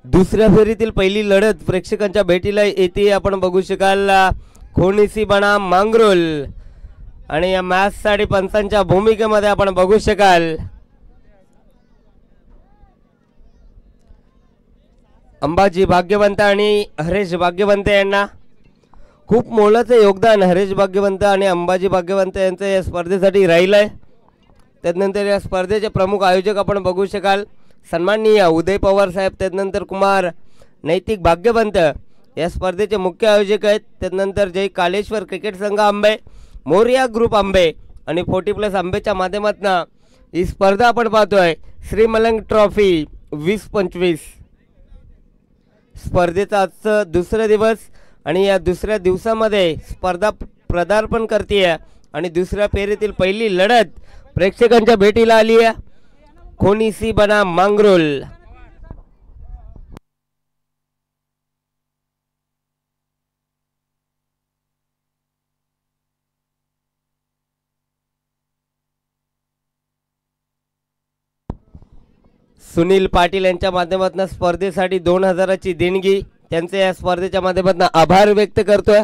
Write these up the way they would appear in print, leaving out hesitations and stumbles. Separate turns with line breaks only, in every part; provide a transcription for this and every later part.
दुसऱ्या फेरीतील पहिली लढत प्रेक्षकांच्या भेटीला येते. आपण बघू शकाल खोनीसी बनाम मांगरोल आणि या मॅच साठी पंचांच्या भूमिकेमध्ये आपण बघू शकाल अंबाजी भाग्यवंत आणि हरेश भाग्यवंत यांना. खूप मोलाचं योगदान हरेश भाग्यवंत आणि अंबाजी भाग्यवंत यांचं या स्पर्धेसाठी राहिलं आहे. त्यानंतर या स्पर्धेचे प्रमुख आयोजक आपण बघू शकाल सन्माननीय उदय पवार साहेब. त्यानंतर कुमार नैतिक भाग्यवंत या स्पर्धेचे मुख्य आयोजक आहेत. त्यानंतर जय कालेश्वर क्रिकेट संघ आंबे, मोरिया ग्रुप आंबे आणि 40+ आंबेच्या माध्यमातून ही स्पर्धा आपण पाहतोय. श्री मलंग ट्रॉफी 2025 स्पर्धेचा आजचं दुसरा दिवस आणि या दुसऱ्या दिवसामध्ये स्पर्धा पदार्पण करते आणि दुसऱ्या फेरीतील पहिली लढत प्रेक्षकांच्या भेटीला आली आहे. खोनीसी बनाम मांगरोल. सुनील पाटील यांच्या माध्यमातून स्पर्धेसाठी 2000ची देणगी. त्यांचे या स्पर्धेच्या माध्यमातून आभार व्यक्त करतोय.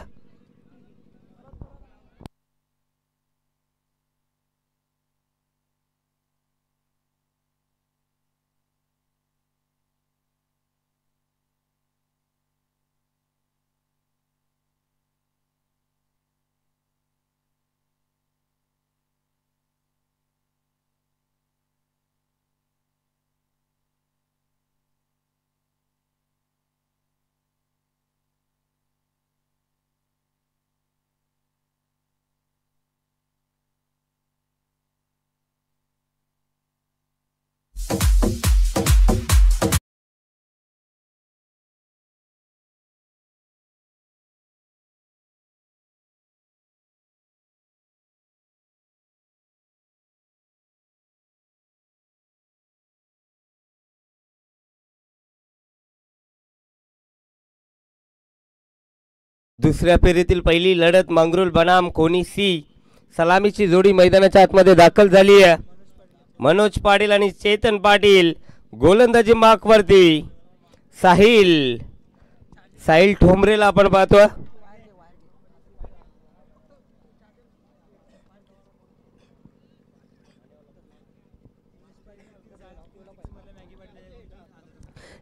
दुसऱ्या फेरीतील पहिली लढत मांगरोल बनाम खोनीसी. सलामीची जोडी मैदानाच्या आतमध्ये दाखल झाली आहे. मनोज पाटील आणि चेतन पाटील गोलंदाजी मार्कवरती. साहिल ठोंबरेला आपण पाहतो.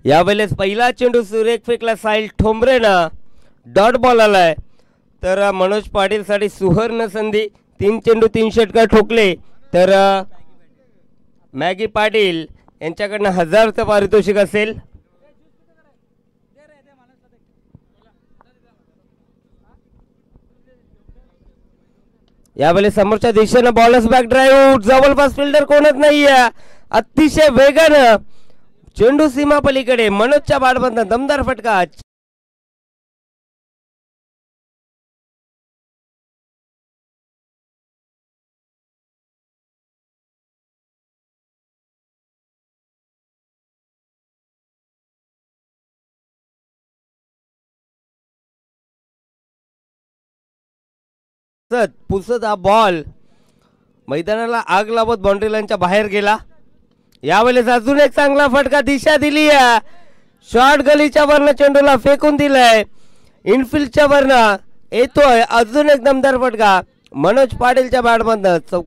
यावेळेस पहिला चेंडू सुरेख फेकला साहिल ठोंबरेनं. डॉट बॉल आलाय. तर मनोज पाटील साठी सुवर्ण संधी. 3 चेंडू 3 षटकार ठोकले तर मॅगी पाटील यांच्याकडनं 1000चं पारितोषिक असेल. यावेळेस समोरच्या दिशेनं बॉलर्स बॅक ड्राईव्ह. जवळपास फिल्डर कोणच नाहीये. अतिशय वेगानं चेंडू सीमा पलीकडे. मनोजच्या बॅटमधनं दमदार फटका. पुसत हा बॉल मैदानाला आग लावत बाउंड्री लाईनच्या बाहेर गेला. यावेळेस अजून एक चांगला फटका. दिशा दिली आहे. शॉर्ट गलीच्या वरनं चेंडूला फेकून दिलाय. इनफिल्डच्या वरनं येतोय अजून एक दमदार फटका मनोज पाटीलच्या बॅटमधनं.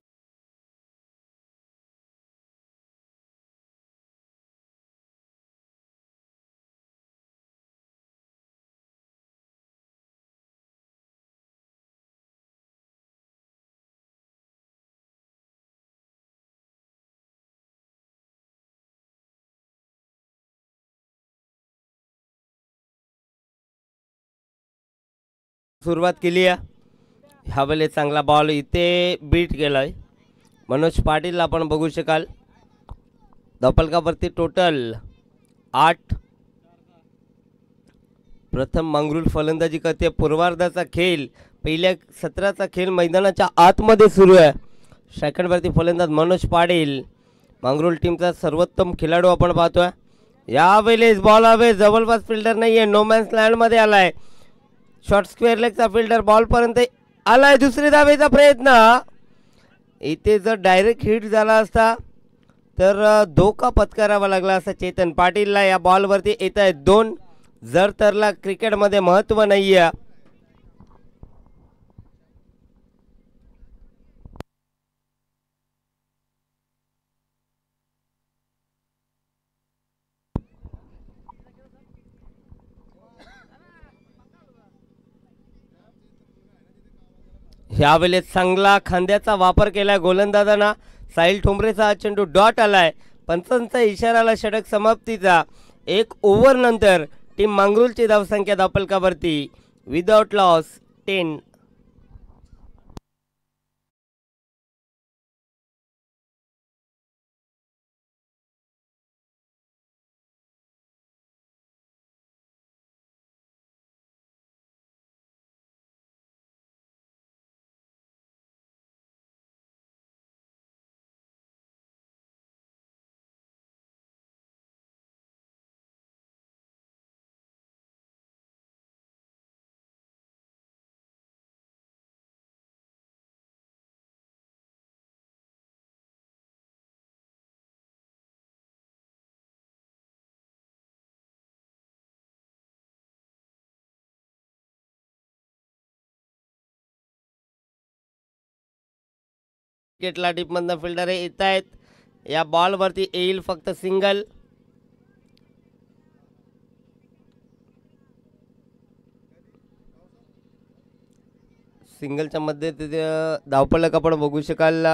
सुरुवात केली आहे. ह्यावेळेस चांगला बॉल इथे बीट केलाय मनोज पाटील. आपण बघू शकाल धावफलकावरती टोटल 8. प्रथम मांगरोल फलंदाजी करते. पूर्वार्धाचा खेळ पहिल्या सत्राचा खेळ मैदानाच्या आतमध्ये सुरू आहे. सेकंडवरती फलंदाज मनोज पाटील. मांगरोल टीमचा सर्वोत्तम खेळाडू आपण पाहतोय. यावेळेस बॉल हवे. जवळपास फिल्डर नाहीये. नो मॅन्स लँड मध्ये आलाय. शॉर्ट स्क्वेअर लेगचा फिल्डर बॉल पर्यंत आलाय. दुसरी धावेचा प्रयत्न. इथे जर डायरेक्ट हिट झाला असता तर धोका पत्करावा लागला असं चेतन पाटीलला. या बॉलवरती येत आहेत 2. जर तरला क्रिकेटमध्ये महत्त्व नाही आहे. यावेळेस चांगला खांद्याचा वापर केलाय गोलंदाजांना. साहिल ठोंबरेचा हा चेंडू डॉट आलाय. पंचांचा इशाराला षटक समाप्तीचा. 1 ओव्हर नंतर टीम मांगरूळची धावसंख्या धापलकावरती विदाउट लॉस 10. विकेटला टीपमधनं फिल्डर येत आहेत. या बॉलवरती येईल फक्त सिंगल. सिंगलच्या मध्ये धावफलक आपण बघू शकाल.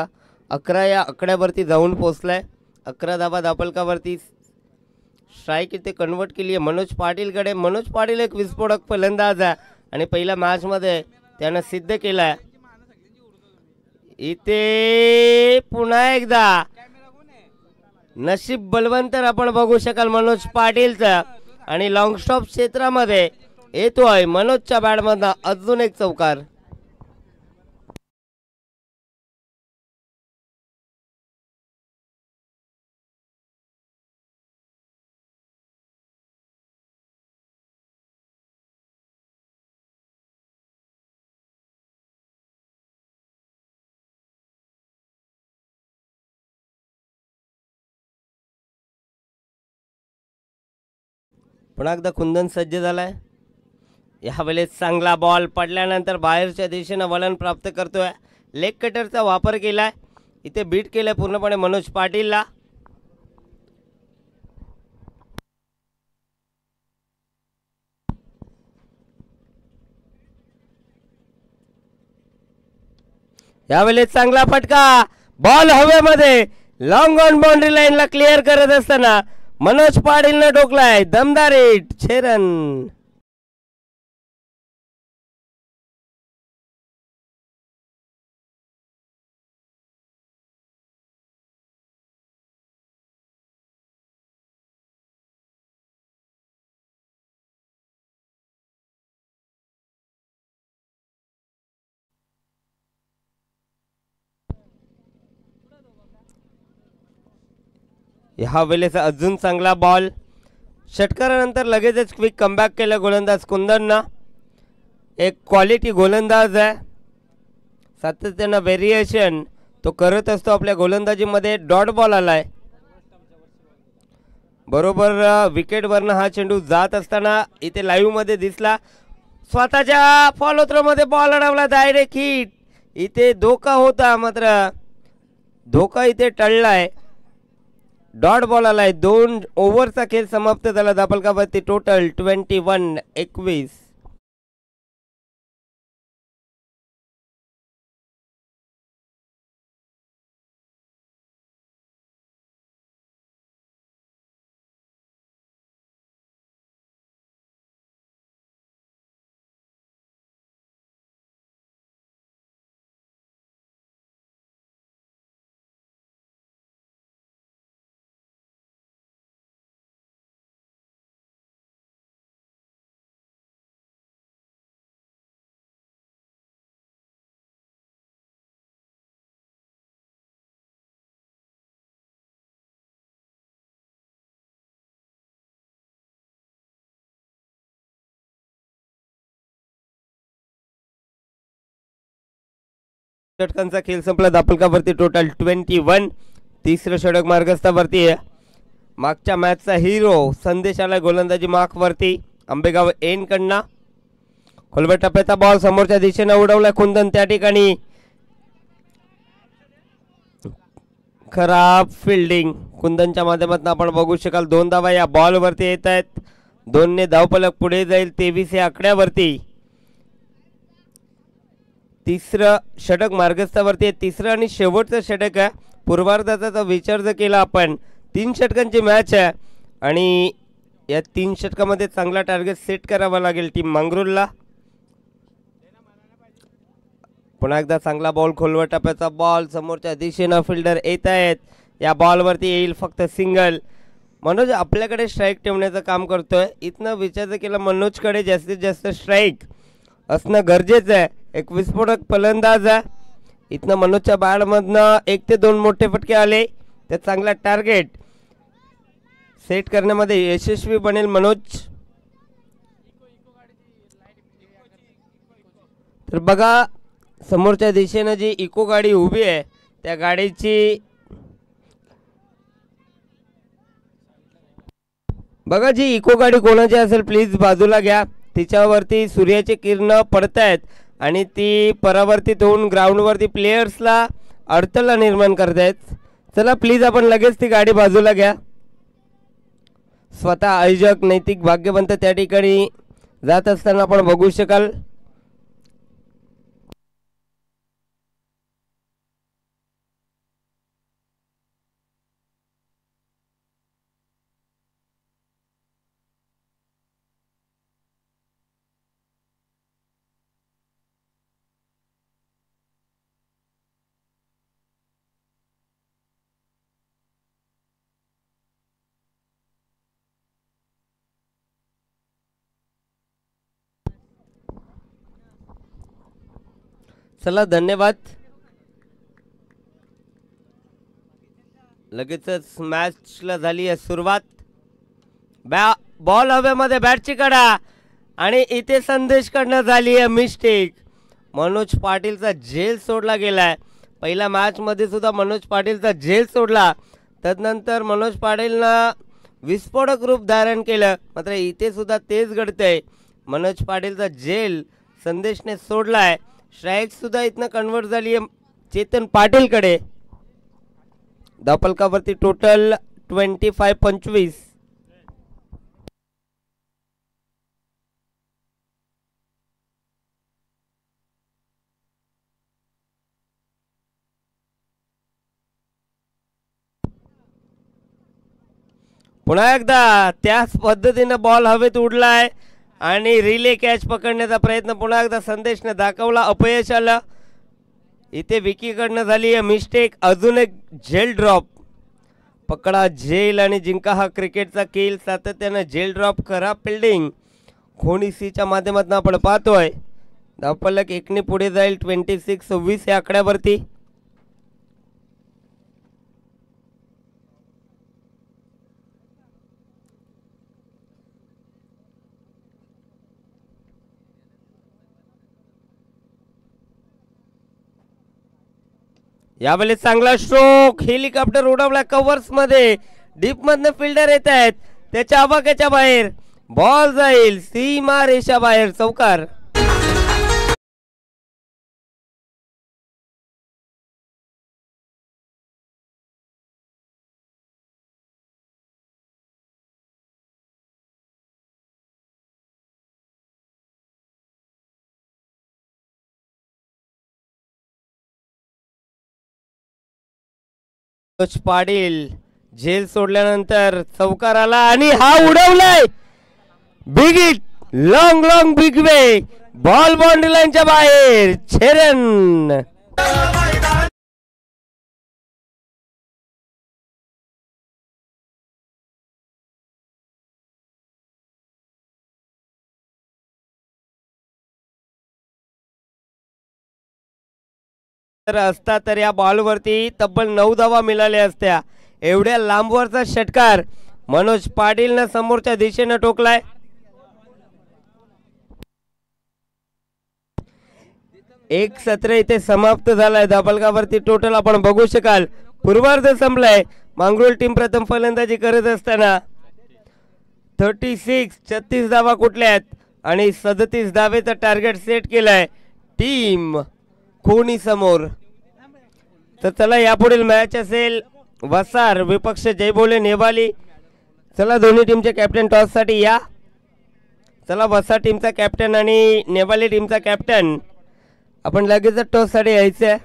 11 या आकड्यावरती जाऊन पोहोचलाय. 11 धावा धावफलकावरती. स्ट्राईक इथे कन्वर्ट केली आहे मनोज पाटीलकडे. मनोज पाटील एक विस्फोटक फलंदाज आहे आणि पहिल्या मॅचमध्ये त्यानं सिद्ध केलाय. इथे पुन्हा एकदा नशीब बलवंतर आपण बघू शकाल मनोज पाटीलचं. आणि लॉंग स्टॉप क्षेत्रामध्ये येतोय मनोजच्या बॅटमधनं अजून एक चौकार. पुन्हा एकदा कुंदन सज्ज झालाय. यावेळेस चांगला बॉल पडल्यानंतर बाहेरच्या दिशेनं वळण प्राप्त करतोय. लेग कटरचा वापर केलाय. इथे बीट केलंय पूर्णपणे मनोज पाटीलला. यावेळेस चांगला फटका. बॉल हवेमध्ये लॉंग ऑन बाउंड्री लाईनला क्लिअर करत असताना मनोज पाटीलने ठोकलाय दमदार हिट. 6 रन. ह्या वेळेस अजून चांगला बॉल. षटकारानंतर लगेचच क्विक कमबॅक केलं गोलंदाज कुंदननं. एक क्वालिटी गोलंदाज आहे. सातत्यानं व्हेरिएशन तो करत असतो आपल्या गोलंदाजीमध्ये. डॉट बॉल आलाय. बरोबर विकेटवरनं हा चेंडू जात असताना इथे लाईव्ह मध्ये दिसला. स्वतःच्या फॉलो थ्रो मध्ये बॉल अडवला. Direct hit. इथे धोका होता मात्र धोका इथे टळलाय. डॉट बॉल आलाय. 2 ओव्हरचा खेळ समाप्त झाला धापलकावरती. टोटल 21. षटकांचा खेळ संपला धापलकावरती. टोटल 21. तिसरं षटक मार्गस्थावरती आहे. मागच्या मॅचचा हिरो संदेश आला गोलंदाजी मार्कवरती आंबेगाव एन कडनं. खोलवर टप्प्याचा बॉल समोरच्या दिशेने उडवलाय कुंदन त्या ठिकाणी. खराब फिल्डिंग कुंदनच्या माध्यमातून आपण बघू शकाल. 2 धावा या बॉल वरती येत आहेत. 2 ने धावफलक पुढे जाईल 23 या आकड्यावरती. तिसरं षटक मार्गस्थावरती आहे. तिसरं आणि शेवटचं षटक आहे. पूर्वार्धाचा विचार जर केला आपण 3 षटकांची मॅच आहे आणि या 3 षटकामध्ये चांगला टार्गेट सेट करावा लागेल टीम मंगरुळला. पुन्हा एकदा चांगला बॉल खोलवर टप्प्याचा बॉल समोरच्या दिशेनं फिल्डर येत आहेत. या बॉलवरती येईल फक्त सिंगल. मनोज आपल्याकडे स्ट्राईक ठेवण्याचं काम करतोय. इथनं विचार केला मनोजकडे जास्तीत जास्त स्ट्राईक असणं गरजेचं आहे. एक विस्फोटक फलंदाज आहे. इथनं मनोजच्या बॅटमधनं 1 ते 2 मोठे फटके आले तर चांगला टार्गेट सेट करण्यामध्ये यशस्वी बनेल मनोज. तर बघा समोरच्या दिशेनं जी इको गाडी उभी आहे त्या गाडीची बघा जी इको गाडी कोणाची असेल प्लीज बाजूला घ्या. तिच्यावरती सूर्याची किरण पडतायत आणि ती परावर्तित होऊन ग्राउंडवरती प्लेयर्सला अडथळा निर्माण करतायत. चला प्लीज आपण लगेच ती गाडी बाजूला घ्या. स्वतः आयोजक नैतिक भाग्यवंत त्या ठिकाणी जात असताना आपण बघू शकाल. चला धन्यवाद. लगेचच मॅचला झाली आहे सुरुवात. बॉल हवेमध्ये बॅटची कडा आणि इथे संदेश कडनं झाली आहे मिस्टेक. मनोज पाटीलचा झेल सोडला गेलाय. पहिल्या मॅचमध्ये सुद्धा मनोज पाटीलचा झेल सोडला. तदनंतर मनोज पाटीलनं विस्फोटक रूप धारण केलं. मात्र इथे सुद्धा तेच घडतंय. मनोज पाटीलचा झेल संदेशने सोडलाय. स्ट्राईक सुद्धा इथनं कन्वर्ट झाली आहे चेतन पाटीलकडे. धावफलकावरती टोटल 25-25. पुन्हा एकदा त्याच पद्धतीने बॉल हवेत उडलाय आणि रिले कॅच पकडण्याचा प्रयत्न पुन्हा एकदा संदेशने दाखवला. अपयश आलं. इथे विकीकडनं झाली आहे मिस्टेक. अजून एक झेल ड्रॉप. पकडा झेल आणि जिंका हा क्रिकेटचा खेळ. सातत्यानं झेल ड्रॉप खराब फिल्डिंग खोनीसीच्या माध्यमातून आपण पाहतोय. धावफलक 1 ने पुढे जाईल 26-20 या आकड्यावरती. यावेळी चांगला स्ट्रोक. हेलिकॉप्टर उडवला कव्हर्स मध्ये. डीप मधनं फिल्डर येत आहेत. त्याच्या आवाक्याच्या बाहेर बॉल जाईल सीमा रेषा बाहेर. चौकार. पाटील झेल सोडल्यानंतर चौकार आला आणि हा उडवलाय. Big hit. Long long big way. Ball boundary लाईनच्या बाहेर. छेरन. असता तर या बॉलवरती तब्बल 9 धावा मिळाल्या असत्या. एवढ्या लांबवरचा षटकार मनोज पाटीलनं समोरच्या दिशेनं टोकलाय. एक सत्र इथे समाप्त झालाय. धावफलकावरती टोटल आपण बघू शकाल पूर्वार्ध संपलाय. मांगरोळ टीम प्रथम फलंदाजी करत असताना 36 धावा कुठल्यात आणि 37 धावेचं टार्गेट सेट केलाय टीम खोनी समोर. तर चला यापुढील मॅच असेल वसार विपक्ष जयभोले नेवाली. चला दोन्ही टीमचे कॅप्टन टॉस साठी या. चला वसार टीमचा कॅप्टन आणि नेवाली टीमचा कॅप्टन आपण लगेच टॉस साठी यायचं.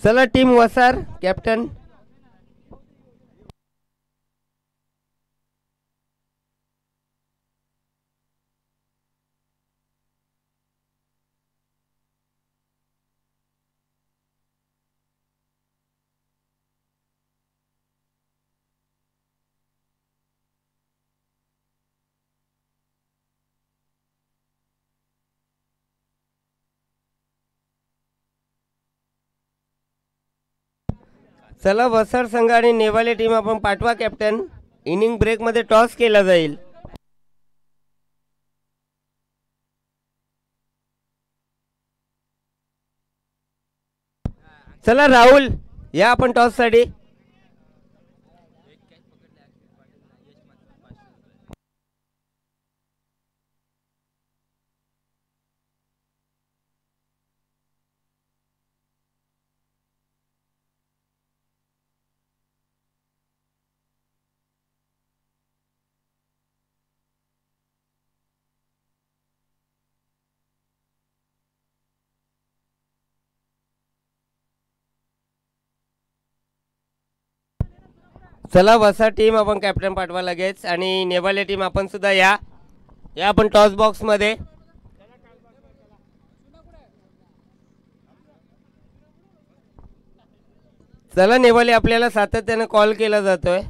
चला टीम वसार कॅप्टन. चला वसार संघ आणि नेवाले टीम आपण पाठवा कॅप्टन. इनिंग ब्रेक मध्ये टॉस केला जाईल. चला राहुल या आपण टॉस साठी. चला वसा टीम आपण कॅप्टन पाठवा लगेच आणि नेवाले टीम आपण सुद्धा या. या आपण टॉस बॉक्स मध्ये. चला नेवाले आपल्याला सातत्याने कॉल केला जातोय.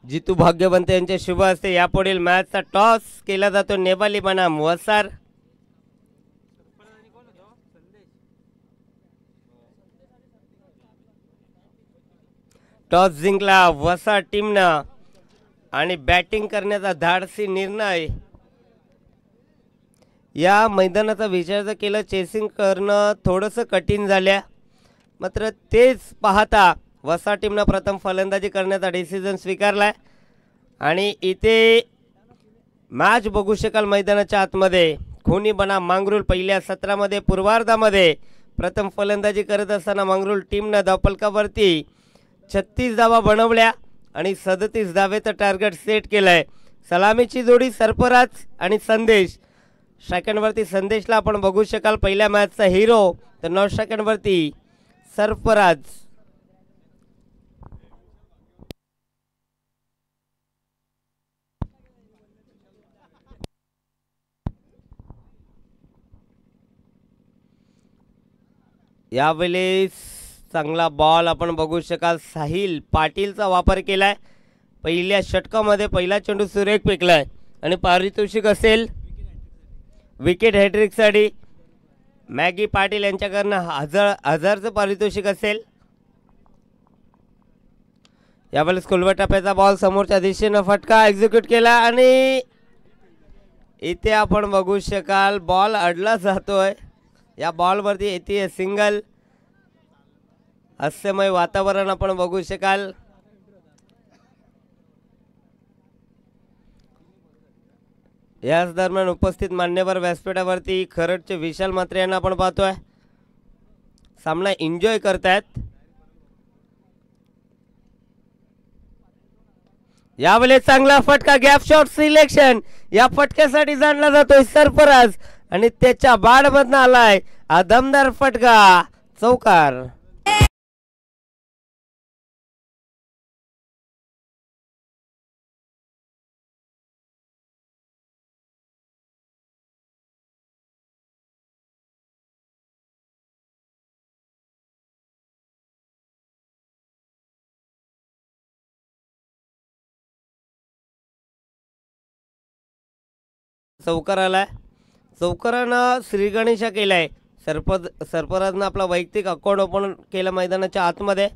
जितू भाग्यवंत यांच्या शुभ हस्ते यापुढील मॅचचा टॉस केला जातो नेवाली बनाम वसार. टॉस जिंकला वसार टीमनं आणि बॅटिंग करण्याचा धाडसी निर्णय. या मैदानाचा विचार जर केला चेसिंग करणं थोडंसं कठीण झाल्या, मात्र तेच पाहता वसार टीमनं प्रथम फलंदाजी करण्याचा डिसिजन स्वीकारलाय आणि इथे मॅच बघू शकाल मैदानाच्या आतमध्ये. खोनी बनाम मांगरूळ पहिल्या सत्रामध्ये पूर्वार्धामध्ये प्रथम फलंदाजी करत असताना मांगरूळ टीमनं धावफलकावरती 36 धावा बनवल्या आणि 37 धावेचं टार्गेट सेट केलंय. सलामीची जोडी सरफराज आणि संदेश. सेकंडवरती संदेशला आपण बघू शकाल पहिल्या मॅचचा हिरो, तर 9 सेकंडवरती सरफराज. यावेळेस चांगला बॉल आपण बघू शकाल साहिल पाटीलचा वापर केलाय. पहिल्या षटकामध्ये पहिला चेंडू सुरेख फेकलाय आणि पारितोषिक असेल विकेट हॅट्रिकसाठी मॅगी पाटील यांच्याकडनं हजारचं पारितोषिक असेल. यावेळेस कुलवा टप्प्याचा बॉल समोरच्या दिशेनं फटका एक्झिक्यूट केला आणि इथे आपण बघू शकाल बॉल अडला जातोय. या बॉलवरती येते सिंगल. हास्यमय वातावरण आपण बघू शकाल. याच दरम्यान उपस्थित मान्यवर व्यासपीठावरती खरडचे विशाल म्हात्रे यांना आपण पाहतोय सामना एन्जॉय करतायत. यावेळेस चांगला फटका गॅप शॉट सिलेक्शन. या फटक्यासाठी जाणला जातोय सरफराज आणि त्याच्या बाडमधनं आलाय हा दमदार फटका चौकार. चौकार आलाय. चौकारानं श्रीगणेशा केलाय. सरफराजनं आपला वैयक्तिक अकाउंट ओपन केलं मैदानाच्या आतमध्ये.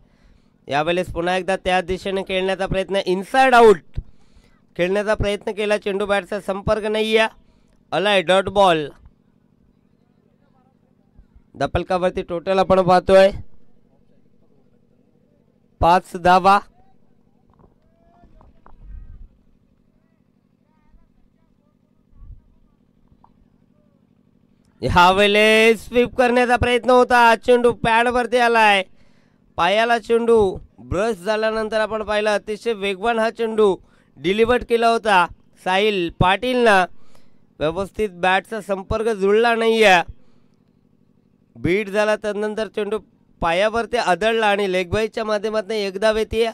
यावेळेस पुन्हा एकदा त्या दिशेने खेळण्याचा प्रयत्न, इनसाइड आउट खेळण्याचा प्रयत्न केला. चेंडू बॅटचा संपर्क नाही आहे. आलाय डॉट बॉल. धपलकावरती टोटल आपण पाहतोय 5 धावा. ह्यावेळेस स्वीप करण्याचा प्रयत्न होता. चेंडू पॅडवरती आलाय. पायाला चेंडू ब्रश झाल्यानंतर आपण पाहिलं अतिशय वेगवान हा चेंडू डिलिव्हर केला होता साहिल पाटीलनं. व्यवस्थित बॅटचा संपर्क जुळला नाही आहे. बीट झाला त्यानंतर चेंडू पायावरती आदळला आणि लेग बाईच्या माध्यमातून एक धाव येते.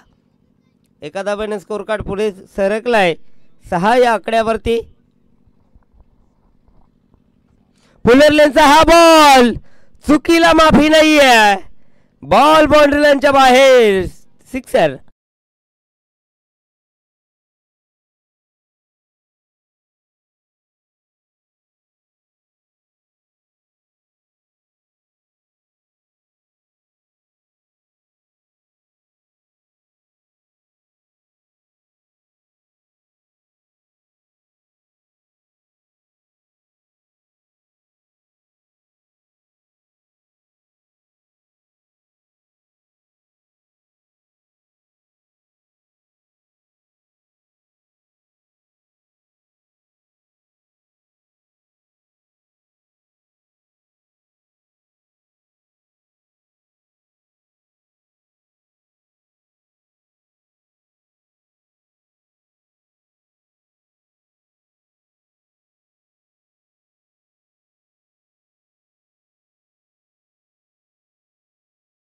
एका धावेने स्कोर कार्ड पुढे सरकलाय 6 या आकड्यावरती. पुलरलेनचा हा बॉल चुकीला माफी नाहीये. बॉल बाउंड्री लाईनच्या बाहेर. सिक्सर.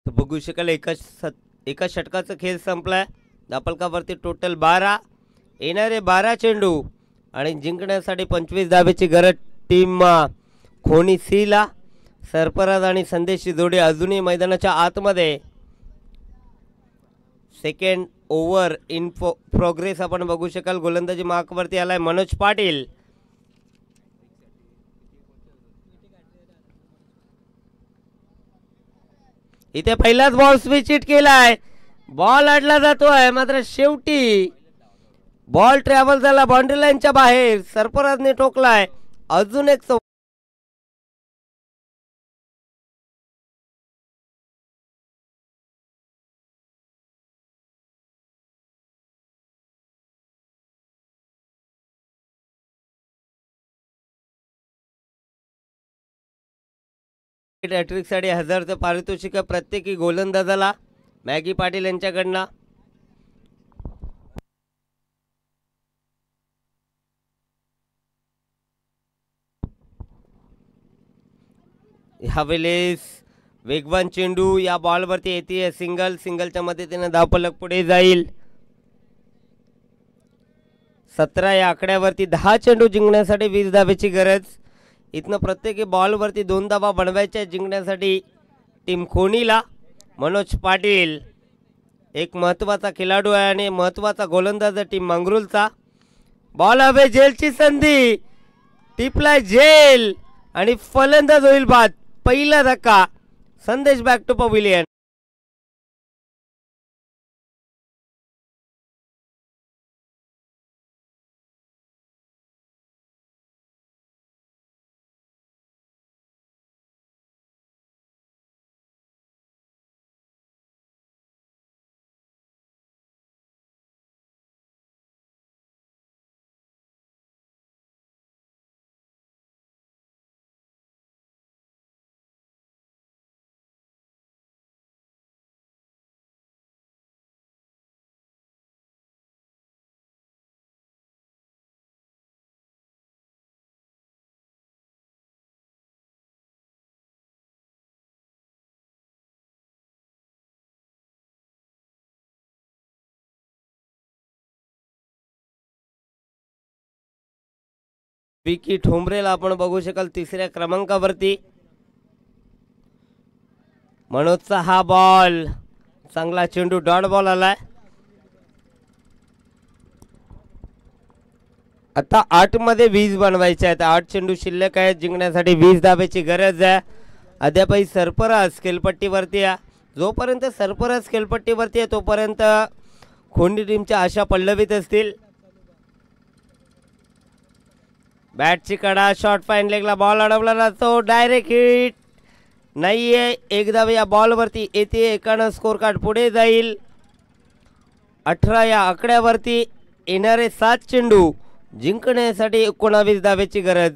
बघू शकाल एका षटकाचा खेळ संपलाय. दापलकावरती टोटल 12. येणारे 12 चेंडू आणि जिंकण्यासाठी 25 धावेची गरज टीम खोनी सीला. सरफराज आणि संदेशची जोडी अजूनही मैदानाच्या आतमध्ये. सेकंड ओव्हर इन प्रोग्रेस आपण बघू शकाल. गोलंदाजी मार्कवरती आलाय मनोज पाटील. इथे पहिलाच बॉल स्विच हिट केलाय. बॉल अडला जातोय मात्र शेवटी बॉल ट्रॅव्हल झाला बाउंड्री लाईनच्या बाहेर. सरफराजने ठोकलाय. अजून एक हॅट्रिकसाठी 1000चं पारितोषिक प्रत्येकी गोलंदाजाला मॅगी पाटील यांच्याकडनं. ह्यावेळेस वेगवान चेंडू या बॉलवरती येते. सिंगलच्या मदतीने धावफलक पुढे जाईल. 17 या आकड्यावरती 10 चेंडू जिंकण्यासाठी 20 धावेची गरज. इथनं प्रत्येकी बॉलवरती 2 धावा बनवायच्या जिंकण्यासाठी टीम खोनीला. मनोज पाटील एक महत्त्वाचा खेळाडू आहे आणि महत्त्वाचा गोलंदाज टीम मंगरुळचा. बॉल हवे जेलची संधी. टिपलाय जेल आणि फलंदाज होईल बाद. पहिला धक्का. संदेश बॅक टू पवेलियन. विकी ठोंबरेला आपण बघू शकाल 3ऱ्या क्रमांकावरती. मनोजचा हा बॉल चांगला चेंडू डॉट बॉल आलाय. आता 8 मध्ये 20 बनवायचे आहेत. 8 चेंडू शिल्लक आहेत. जिंकण्यासाठी 20 धाब्याची गरज आहे. अद्यापही सरफराज खेळपट्टीवरती आहे. जोपर्यंत सरफराज खेळपट्टीवरती आहे तोपर्यंत खोंडी टीमच्या आशा पल्लवीत असतील. बॅटची कडा, शॉर्ट फाईन लेगला बॉल अडवला जातो. डायरेक्ट हिट नाहीये. एक धाव या बॉलवरती येते. एकानं स्कोर कार्ड पुढे जाईल. 18 या आकड्यावरती येणारे 7 चेंडू जिंकण्यासाठी 19 धावेची गरज.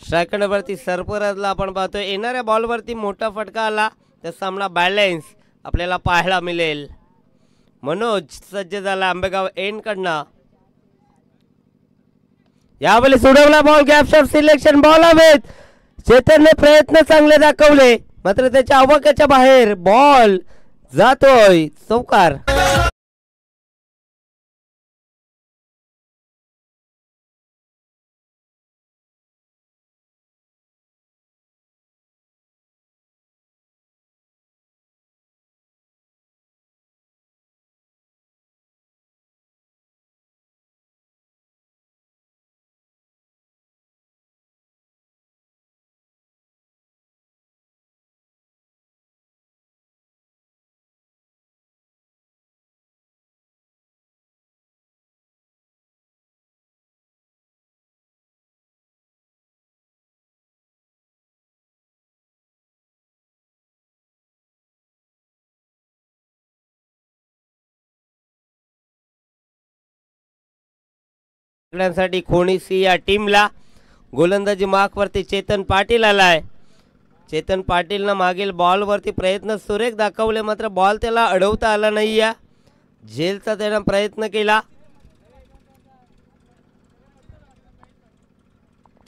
स्ट्रायकरवरती सरफराजला आपण पाहतोय. येणाऱ्या बॉलवरती मोठा फटका आला तर सामना बॅलन्स आपल्याला पाहायला मिळेल. मनोज सज्ज झाला आंबेगाव एंड कडनं. यावेळी सोडवला ball. Gap shot selection ball हवेत. चेतनने प्रयत्न चांगले दाखवले मात्र त्याच्या आवाक्याच्या बाहेर बॉल जातोय. चौकार. साठी खोणीसी या टीमला गोलंदाजी मार्कवरती चेतन पाटील आलाय. चेतन पाटीलनं मागील बॉलवरती प्रयत्न सुरेख दाखवले मात्र बॉल त्याला अडवता आला नाही. या झेलचा त्यानं प्रयत्न केला.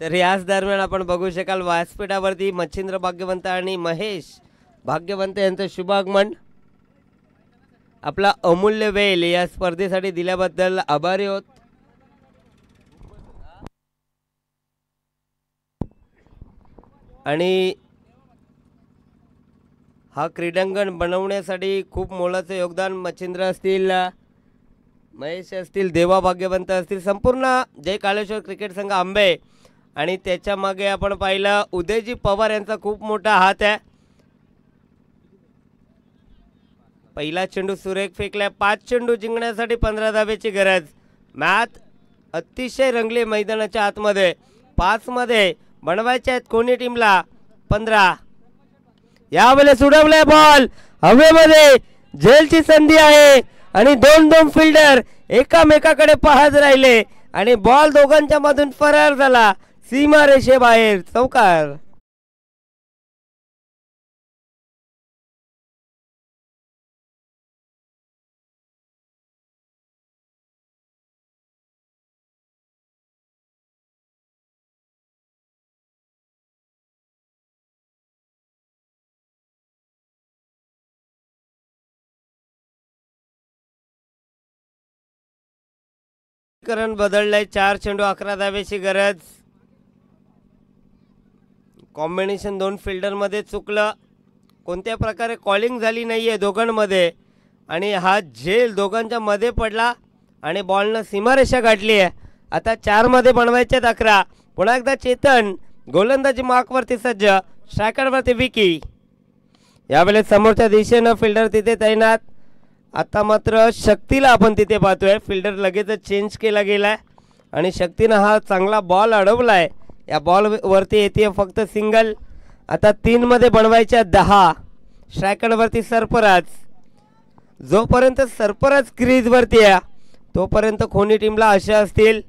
तर याच दरम्यान आपण बघू शकाल व्यासपीठावरती मच्छिंद्र भाग्यवंत आणि महेश भाग्यवंत यांचं शुभागमन. आपला अमूल्य वेळ या स्पर्धेसाठी दिल्याबद्दल आभारी आहोत. आणि हा क्रीडांगण बनवण्यासाठी खूप मोलाचं योगदान मच्छिंद्र असतील, महेश असतील, देवा भाग्यवंत असतील, संपूर्ण जय काळेश्वर क्रिकेट संघ आंबे आणि त्याच्या मागे आपण पाहिलं उदयजी पवार यांचा खूप मोठा हात आहे. पहिला चेंडू सुरेख फेकला. 5 चेंडू जिंकण्यासाठी 15 धावेची गरज. मॅच अतिशय रंगली मैदानाच्या आतमध्ये. 5 मध्ये बनवायचे आहेत कोणी टीमला 15. यावेळेस उडवलाय बॉल हवेमध्ये. झेलची संधी आहे आणि दोन फिल्डर एकामेकाकडे पाहत राहिले आणि बॉल दोघांच्या मधून फरार झाला सीमा रेषेबाहेर. चौकार. करण बदललाय. 4 चेंडू 11 धावेची गरज. कॉम्बिनेशन 2 फिल्डर मध्ये चुकलं. कोणत्या प्रकारे कॉलिंग झाली नाहीये दोघांमध्ये आणि हा झेल दोघांच्या मध्ये पडला आणि बॉलनं सीमारेषा गाठली आहे. आता 4 मध्ये बनवायचे 11. पुन्हा एकदा चेतन गोलंदाजी मार्कवरती सज्ज. स्ट्रायकरवरती विकी. यावेळेस समोरच्या दिशेनं फिल्डर तिथे तैनात. आता मात्र शक्तीला आपण तिथे पाहतोय. फिल्डर लगेचच चेंज केला गेलाय आणि शक्तीनं हा चांगला बॉल अडवलाय. या बॉल वरती येते फक्त सिंगल. आता 3 मध्ये बनवायच्या 10. स्ट्रायकरवरती सरफराज. जोपर्यंत सरफराज क्रीज वरती आहे तोपर्यंत खोनी टीमला आशा असतील.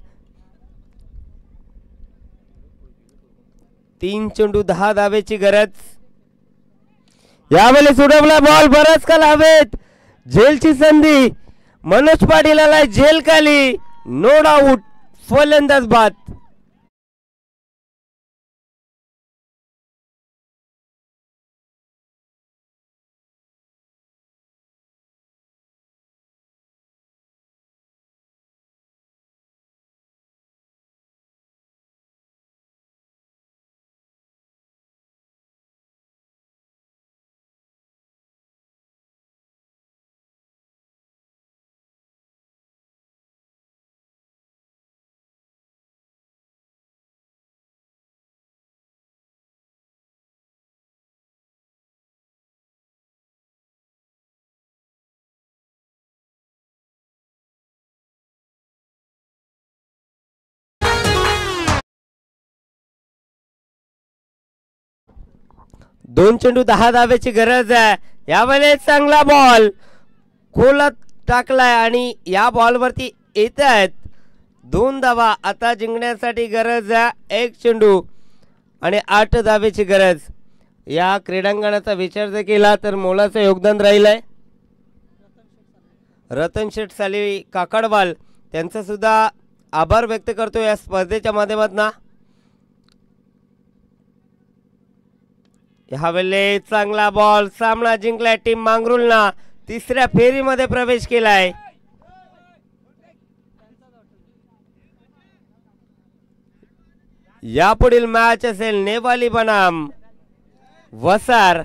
3 चेंडू 10 धावेची गरज. यावेळेस उडवला बॉल बराच काल हवेत. झेलची संधी. मनोज पाटील आलाय झेल खाली. नो डाऊट फलंदाज बाद. 2 चेंडू 10 धाब्याची गरज आहे. यावेळेस चांगला बॉल खोलात टाकलाय आणि या बॉलवरती येत आहेत 2 धावा. आता जिंकण्यासाठी गरज आहे 1 चेंडू आणि 8 धाब्याची गरज. या क्रीडांगणाचा विचार जर केला तर मोलाचं योगदान राहिलंय. रतन शेठ साली काकडवाल त्यांचा सुद्धा आभार व्यक्त करतो या स्पर्धेच्या माध्यमातून. ह्यावेळेस चांगला बॉल. सामना जिंकलाय टीम मांगरुलना. तिसऱ्या फेरीमध्ये प्रवेश केलाय. यापुढील मॅच असेल नेवाली बनाम वसार